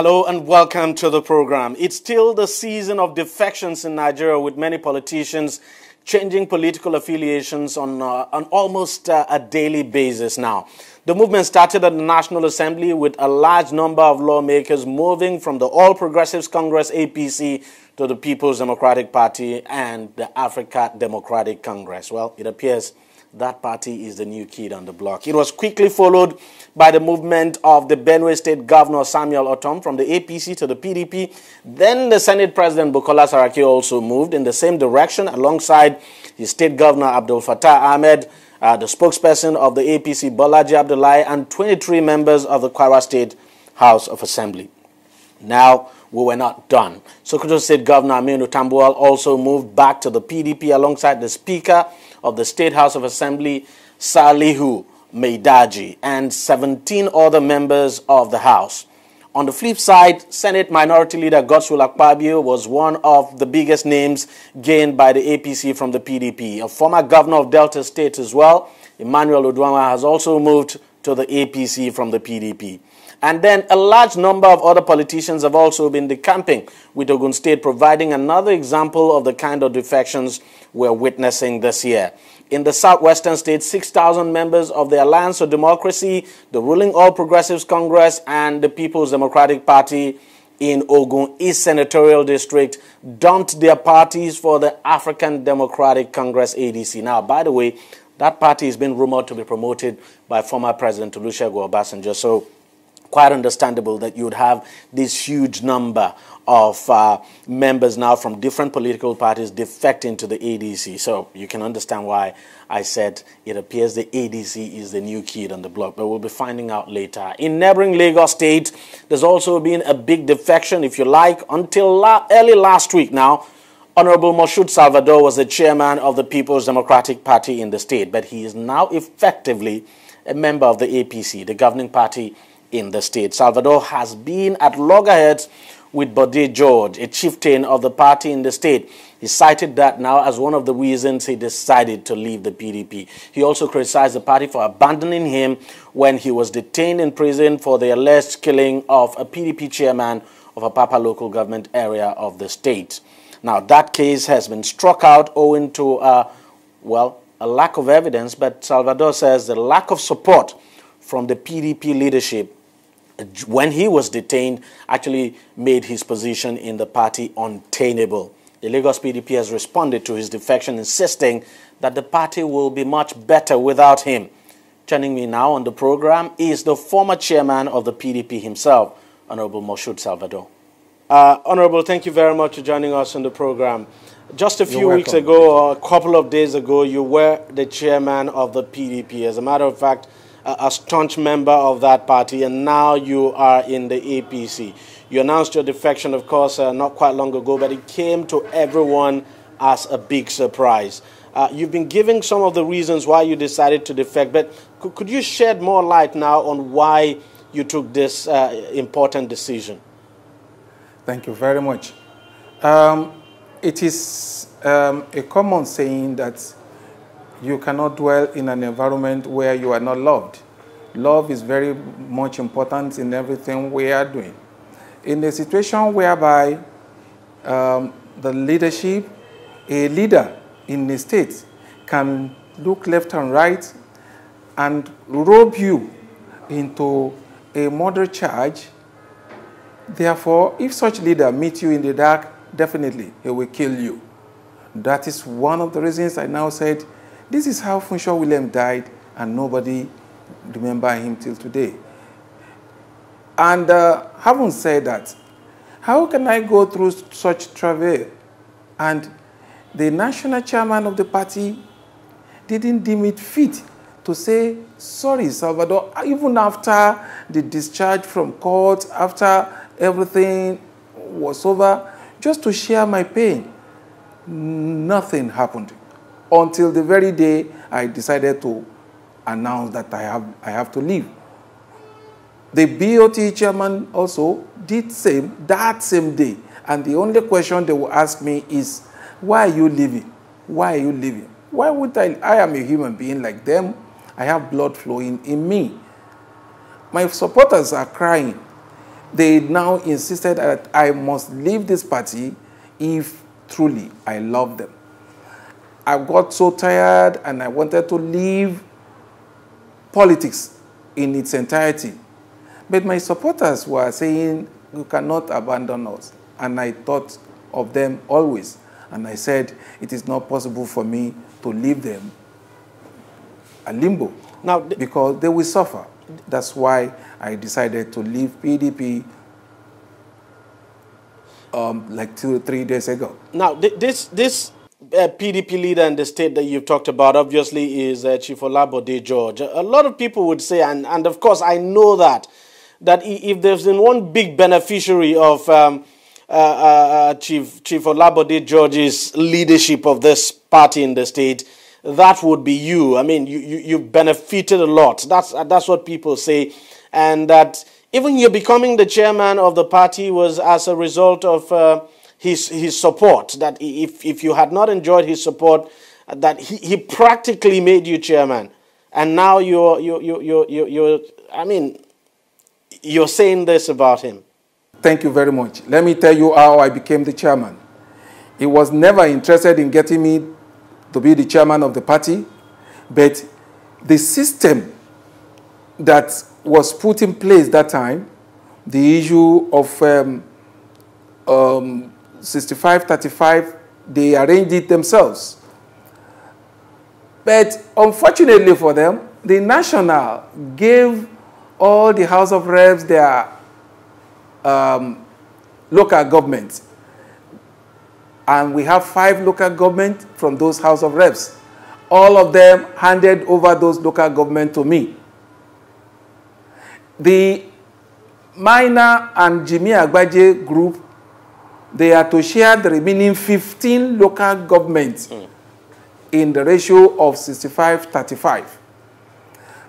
Hello and welcome to the program. It's still the season of defections in Nigeria, with many politicians changing political affiliations on almost a daily basis now. The movement started at the National Assembly with a large number of lawmakers moving from the All Progressives Congress APC to the People's Democratic Party and the Africa Democratic Congress. Well, it appears that party is the new kid on the block. It was quickly followed by the movement of the Benue State Governor Samuel Otom from the APC to the PDP. Then the Senate President Bukola Saraki also moved in the same direction alongside his State Governor Abdul Fattah Ahmed, the spokesperson of the APC Bolaji Abdullahi, and 23 members of the Kwara State House of Assembly. Now, we were not done. Sokoto State Governor Aminu Tambuwal also moved back to the PDP alongside the Speaker of the State House of Assembly, Salihu Meidaji, and 17 other members of the House. On the flip side, Senate Minority Leader Godswill Akpabio was one of the biggest names gained by the APC from the PDP. A former governor of Delta State as well, Emmanuel Udwama, has also moved to the APC from the PDP. And then a large number of other politicians have also been decamping, with Ogun State providing another example of the kind of defections we're witnessing this year. In the southwestern state, 6,000 members of the Alliance for Democracy, the ruling All Progressives Congress, and the People's Democratic Party in Ogun East Senatorial District dumped their parties for the African Democratic Congress ADC. Now, by the way, that party has been rumored to be promoted by former President Olusegun Obasanjo. So, quite understandable that you would have this huge number of members now from different political parties defecting to the ADC. So you can understand why I said it appears the ADC is the new kid on the block, but we'll be finding out later. In neighboring Lagos State, there's also been a big defection, if you like. Until early last week now, Honorable Moshood Salvador was the chairman of the People's Democratic Party in the state, but he is now effectively a member of the APC, the governing party in the state. Salvador has been at loggerheads with Bode George, a chieftain of the party in the state. He cited that now as one of the reasons he decided to leave the PDP. He also criticized the party for abandoning him when he was detained in prison for the alleged killing of a PDP chairman of a Papa local government area of the state. Now, that case has been struck out owing to, a lack of evidence, but Salvador says the lack of support from the PDP leadership when he was detained actually made his position in the party untenable. The Lagos PDP has responded to his defection, insisting that the party will be much better without him. Joining me now on the program is the former chairman of the PDP himself, Honorable Moshood Salvador. Honorable, thank you very much for joining us on the program. Just a few weeks ago, or a couple of days ago, you were the chairman of the PDP. As a matter of fact, a staunch member of that party, and now you are in the APC. You announced your defection, of course, not quite long ago, but it came to everyone as a big surprise. You've been giving some of the reasons why you decided to defect, but could you shed more light now on why you took this important decision? Thank you very much. It is a common saying that you cannot dwell in an environment where you are not loved. Love is very much important in everything we are doing. In a situation whereby the leadership, a leader in the state can look left and right and rope you into a murder charge, therefore, if such leader meets you in the dark, definitely he will kill you. That is one of the reasons I now said, this is how Funsho William died, and nobody remember him till today. And having said that, how can I go through such travail? And the national chairman of the party didn't deem it fit to say, sorry, Salvador, even after the discharge from court, after everything was over, just to share my pain. Nothing happened until the very day I decided to announce that I have to leave. The BOT chairman also did that same day. And the only question they will ask me is, why are you leaving? Why are you leaving? Why would I am a human being like them. I have blood flowing in me. My supporters are crying. they now insisted that I must leave this party if truly I love them. I got so tired and I wanted to leave politics in its entirety. But my supporters were saying, you cannot abandon us. And I thought of them always. And I said, it is not possible for me to leave them a limbo now, because they will suffer. That's why I decided to leave PDP like 2 or 3 days ago. Now, this PDP leader in the state that you've talked about, obviously, is Chief Olabode George. A lot of people would say, and of course I know that if there's been one big beneficiary of Chief Olabode George's leadership of this party in the state, that would be you. I mean, you've benefited a lot. That's what people say. And that even you becoming the chairman of the party was as a result of his support. That if you had not enjoyed his support, that he practically made you chairman. And now you're saying this about him. Thank you very much. Let me tell you how I became the chairman. He was never interested in getting me to be the chairman of the party, but the system that was put in place that time, the issue of 65-35, they arranged it themselves. But unfortunately for them, the National gave all the House of Reps their local governments. And we have 5 local governments from those House of Reps. All of them handed over those local governments to me. The Minor and Jimmy Agbaje group, they are to share the remaining 15 local governments in the ratio of 65-35.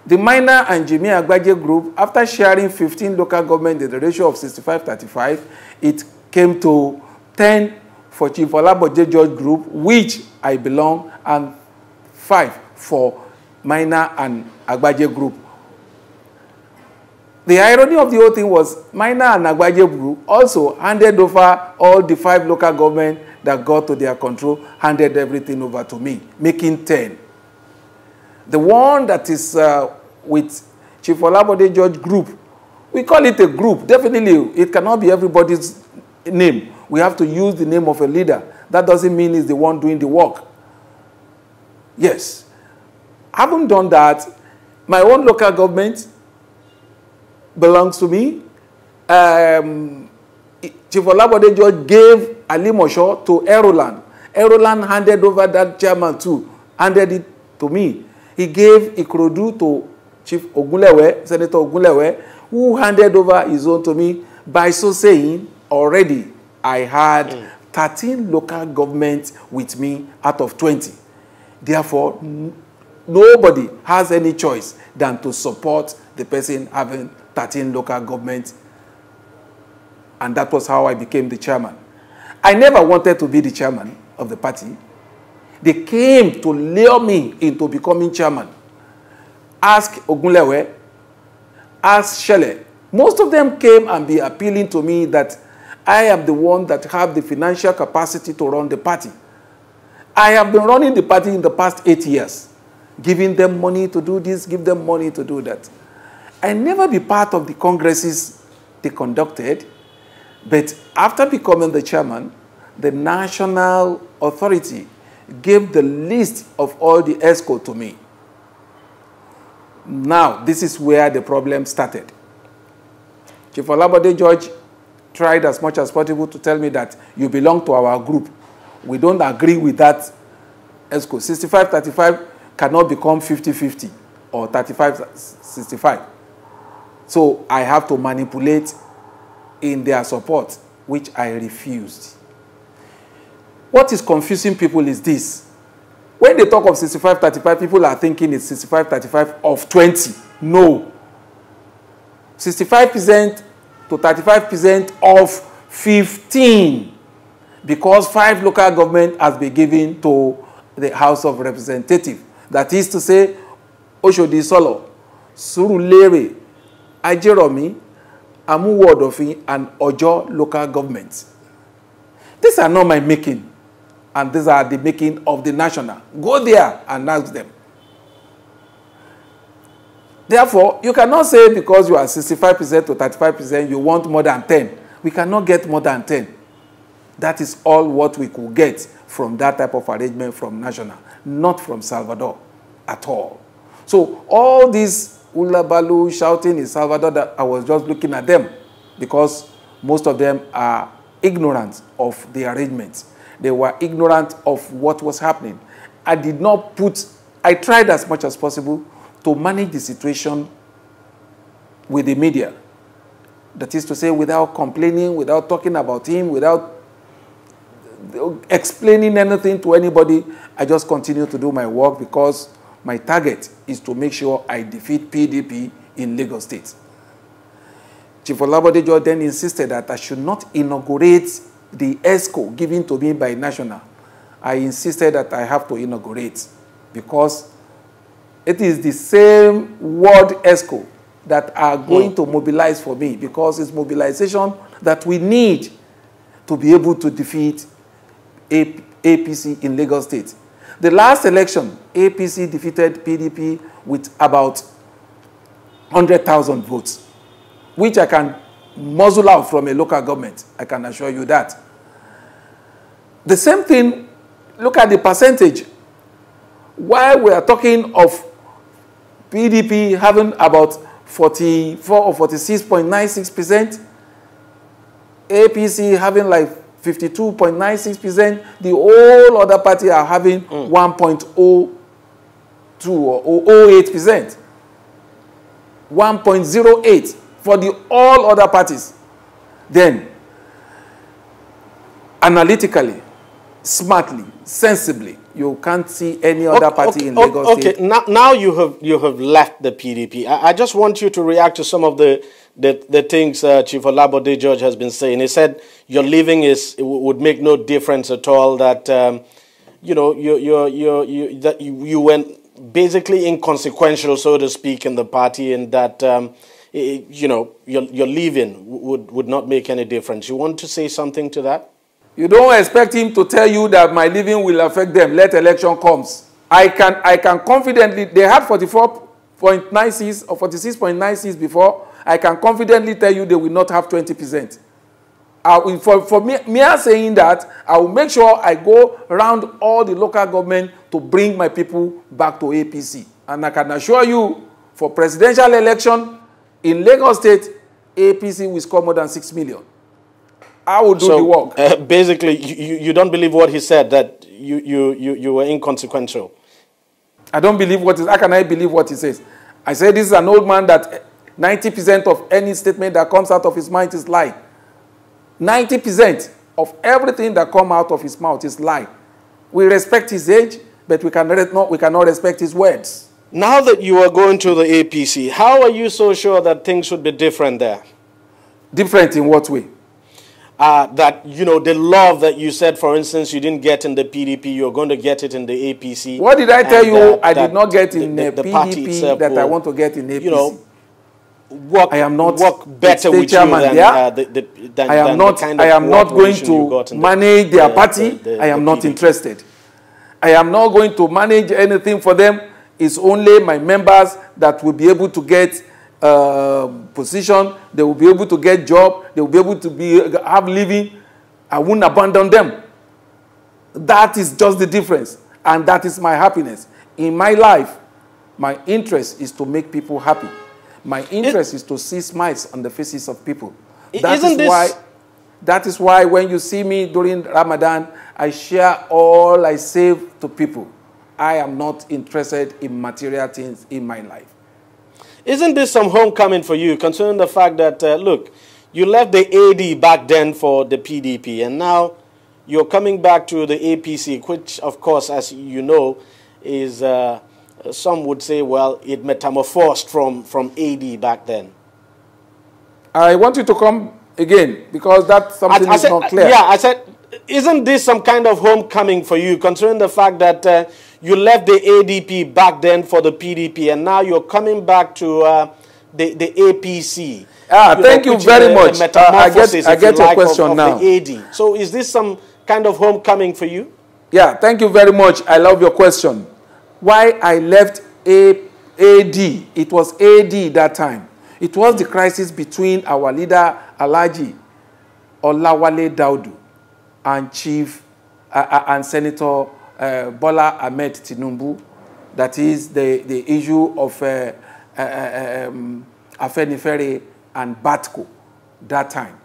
The Minor and Jimmy Agbaje group, after sharing 15 local governments in the ratio of 65-35, it came to 10 for Chief Olabode George group, which I belong, and 5 for Minor and Agbaje group. The irony of the whole thing was Minor and Agbaje group also handed over all the 5 local governments that got to their control, handed everything over to me, making 10. The one that is with Chief Olabode George group, we call it a group. Definitely, it cannot be everybody's name. We have to use the name of a leader. That doesn't mean he's the one doing the work. Yes. Having done that, my own local government belongs to me. Chief Olabode George gave Ali Moshood to Aeroland. Aeroland handed over that chairman too, handed it to me. He gave Ikorodu to Chief Ogunlewe, Senator Ogunlewe, who handed over his own to me. By so saying, already I had 13 local governments with me out of 20. Therefore, nobody has any choice than to support the person having 13 local governments. And that was how I became the chairman. I never wanted to be the chairman of the party. They came to lure me into becoming chairman. Ask Ogunlewe, ask Shele. Most of them came and be appealing to me that I am the one that have the financial capacity to run the party. I have been running the party in the past 8 years, giving them money to do this, give them money to do that. I never be part of the congresses they conducted, but after becoming the chairman, the national authority gave the list of all the ESCO to me. Now, this is where the problem started. Chief Olabode George tried as much as possible to tell me that you belong to our group. We don't agree with that ESCO. 65-35 cannot become 50-50 or 35-65. So I have to manipulate in their support, which I refused. What is confusing people is this. When they talk of 65-35, people are thinking it's 65-35 of 20. No. 65% to 35% of 15. Because 5 local government has been given to the House of Representatives. That is to say, Oshodi Solo, Surulere, Ajeromi, Amuwodofin, and Ojo local governments. These are not my making, and these are the making of the national. Go there and ask them. Therefore, you cannot say because you are 65% to 35%, you want more than 10. We cannot get more than 10. That is all what we could get from that type of arrangement from national, not from Salvador at all. So all these ulabalu shouting in Salvador, that I was just looking at them because most of them are ignorant of the arrangements. They were ignorant of what was happening. I tried as much as possible to manage the situation with the media. That is to say, without complaining, without talking about him, without explaining anything to anybody. I just continue to do my work because my target is to make sure I defeat PDP in Lagos State. Chief Olabodejo then insisted that I should not inaugurate the ESCO given to me by National. I insisted that I have to inaugurate because it is the same word ESCO that are going to mobilize for me, because it's mobilization that we need to be able to defeat APC in Lagos State. The last election, APC defeated PDP with about 100,000 votes, which I can muzzle out from a local government. I can assure you that. The same thing, look at the percentage. While we are talking of PDP having about 44 or 46.96%, APC having like 52.96%, the whole other party are having 1.02 or 0.08%. 1.08 for the all other parties. Then, analytically, smartly, sensibly, you can't see any other party in Lagos State. Okay, now you have left the PDP. I just want you to react to some of the things Chief Olabodejo has been saying. He said your leaving would make no difference at all. That you went basically inconsequential, so to speak, in the party, and that your leaving would not make any difference. You want to say something to that? You don't expect him to tell you that my leaving will affect them. Let election comes. I can confidently. They had 44.96 or 46.96 before. I can confidently tell you they will not have 20%. For me saying that, I will make sure I go around all the local government to bring my people back to APC. And I can assure you, for presidential election in Lagos State, APC will score more than 6 million. I will do the work. Basically, you don't believe what he said, that you were inconsequential. I don't believe what he says. How can I believe what he says? I said this is an old man that 90% of any statement that comes out of his mind is lie. 90% of everything that comes out of his mouth is lie. We respect his age, but we cannot respect his words. Now that you are going to the APC, how are you so sure that things would be different there? Different in what way? That, the love that you said, for instance, you didn't get in the PDP, you're going to get it in the APC. What did I tell you I did not get in the PDP that I want to get in APC? I am not work better with you than I am not going to manage their party. I am not interested. I am not going to manage anything for them. It's only my members that will be able to get position. They will be able to get job. They will be able to have living. I won't abandon them. That is just the difference, and that is my happiness in my life. My interest is to make people happy. My interest is to see smiles on the faces of people. That is why when you see me during Ramadan, I share all I save to people. I am not interested in material things in my life. Isn't this some homecoming for you, considering the fact that, look, you left the AD back then for the PDP, and now you're coming back to the APC, which, of course, as you know, is, some would say, well, it metamorphosed from AD back then. I want you to come again, because that's something that's not clear. Yeah, I said, isn't this some kind of homecoming for you, considering the fact that you left the ADP back then for the PDP, and now you're coming back to the APC. Thank you very much. I get your question of now. The AD. So is this some kind of homecoming for you? Yeah, thank you very much. I love your question. Why I left AD, it was AD that time. It was the crisis between our leader, Alhaji Olawale Daudu, and and Senator Bola Ahmed Tinubu. That is the issue of Afenifere and Batco that time.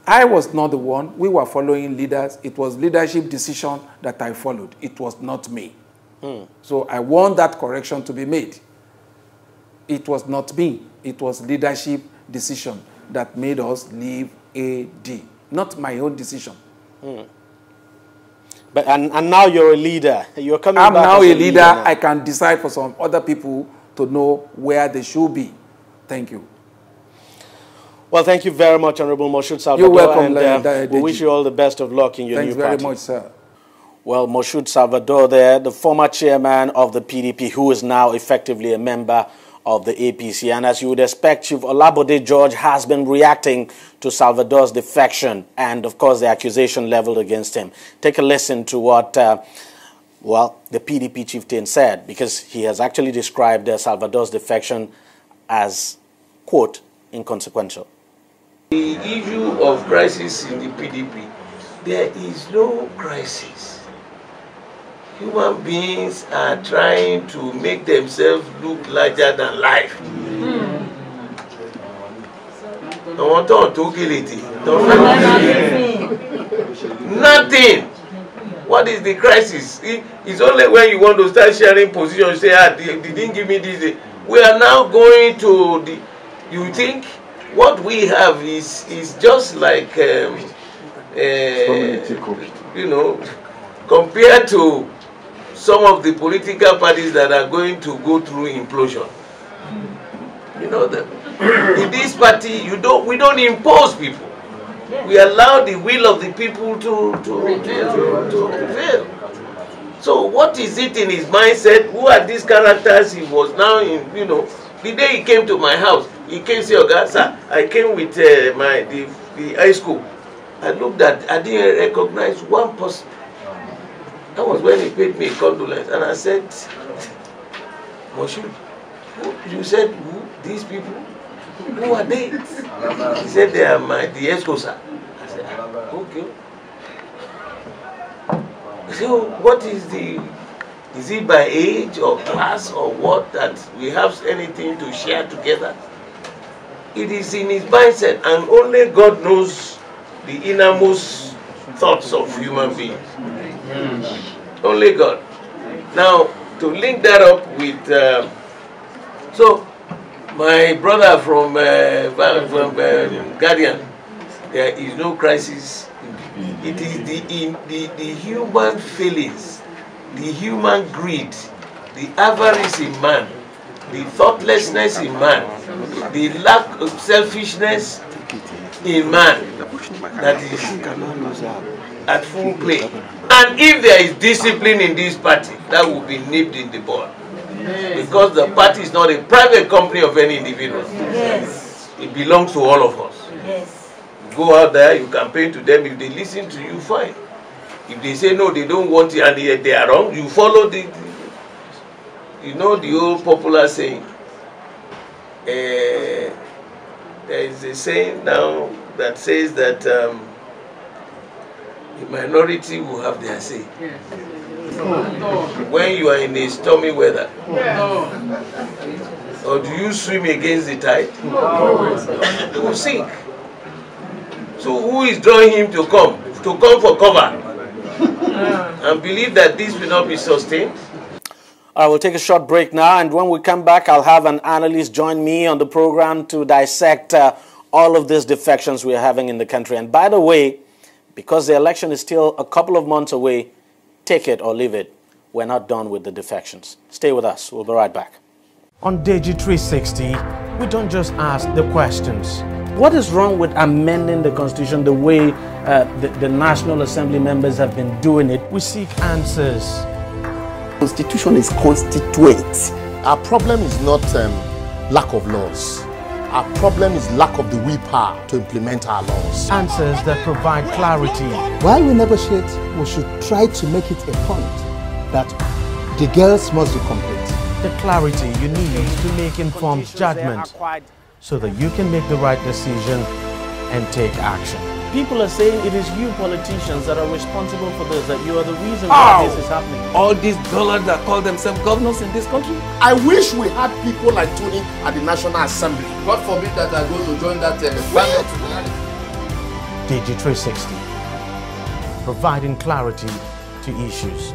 I was not the one. We were following leaders. It was leadership decision that I followed. It was not me. So I want that correction to be made. It was not me. It was leadership decision that made us leave AD, not my own decision. But and now you're a leader. You're coming I'm back now as a leader. now. I can decide for some other people to know where they should be. Thank you. Well, thank you very much, Honorable Moshood Salvador. You're welcome, and we wish you all the best of luck in your Thanks new party. very much, sir. Well, Moshood Salvador there, the former chairman of the PDP, who is now effectively a member of the APC. And as you would expect, Chief Olabode George has been reacting to Salvador's defection and, of course, the accusation leveled against him. Take a listen to what, well, the PDP chieftain said, because he has actually described Salvador's defection as, quote, inconsequential. The issue of crisis in the PDP, there is no crisis. Human beings are trying to make themselves look larger than life. Nothing. What is the crisis? It's only when you want to start sharing positions, say, they didn't give me this. We are now going to the, you think what we have is just like, you know, compared to some of the political parties that are going to go through implosion. You know, in this party, we don't impose people. We allow the will of the people to prevail. So what is it in his mindset? Who are these characters he was now in, you know? The day he came to my house, he came to say, "Oga, sir, I came with the high school." I looked at, I didn't recognize one person. That was when he paid me a condolence, and I said, "Moshood, you said who? These people? Who are they?" He said, "They are the ESCO, sir." I said, "Okay." So what is is it by age or class or what that we have anything to share together? It is in his mindset, and only God knows the innermost thoughts of human beings. Only God. Now, to link that up with, so my brother from Guardian, there is no crisis. It is the human feelings, the human greed, the avarice in man, the thoughtlessness in man, the lack of selfishness in man that is at full play. And if there is discipline in this party, that will be nipped in the bud. Because the party is not a private company of any individual. Yes. It belongs to all of us. Yes. Go out there, you campaign to them. If they listen to you, fine. If they say no, they don't want it and they are wrong, you follow you know the old popular saying. There is a saying now that says that the minority will have their say. When you are in a stormy weather, or do you swim against the tide? You will sink. So who is drawing him to come? To come for cover and believe that this will not be sustained? I will take a short break now, and when we come back, I'll have an analyst join me on the program to dissect all of these defections we are having in the country. And by the way, because the election is still a couple of months away, take it or leave it. We're not done with the defections. Stay with us. We'll be right back. On Deji 360, we don't just ask the questions. What is wrong with amending the Constitution the way the National Assembly members have been doing it? We seek answers. Constitution is constituent. Our problem is not lack of laws. Our problem is lack of the willpower to implement our laws. Answers that provide clarity. While we negotiate, we should try to make it a point that the girls must be complete. The clarity you need to make informed judgment so that you can make the right decision and take action. People are saying it is you politicians that are responsible for this, that you are the reason why this is happening. All these dollars that call themselves governors in this country. I wish we had people like Tony at the National Assembly. God forbid that I go to join that band. Deji 360, providing clarity to issues.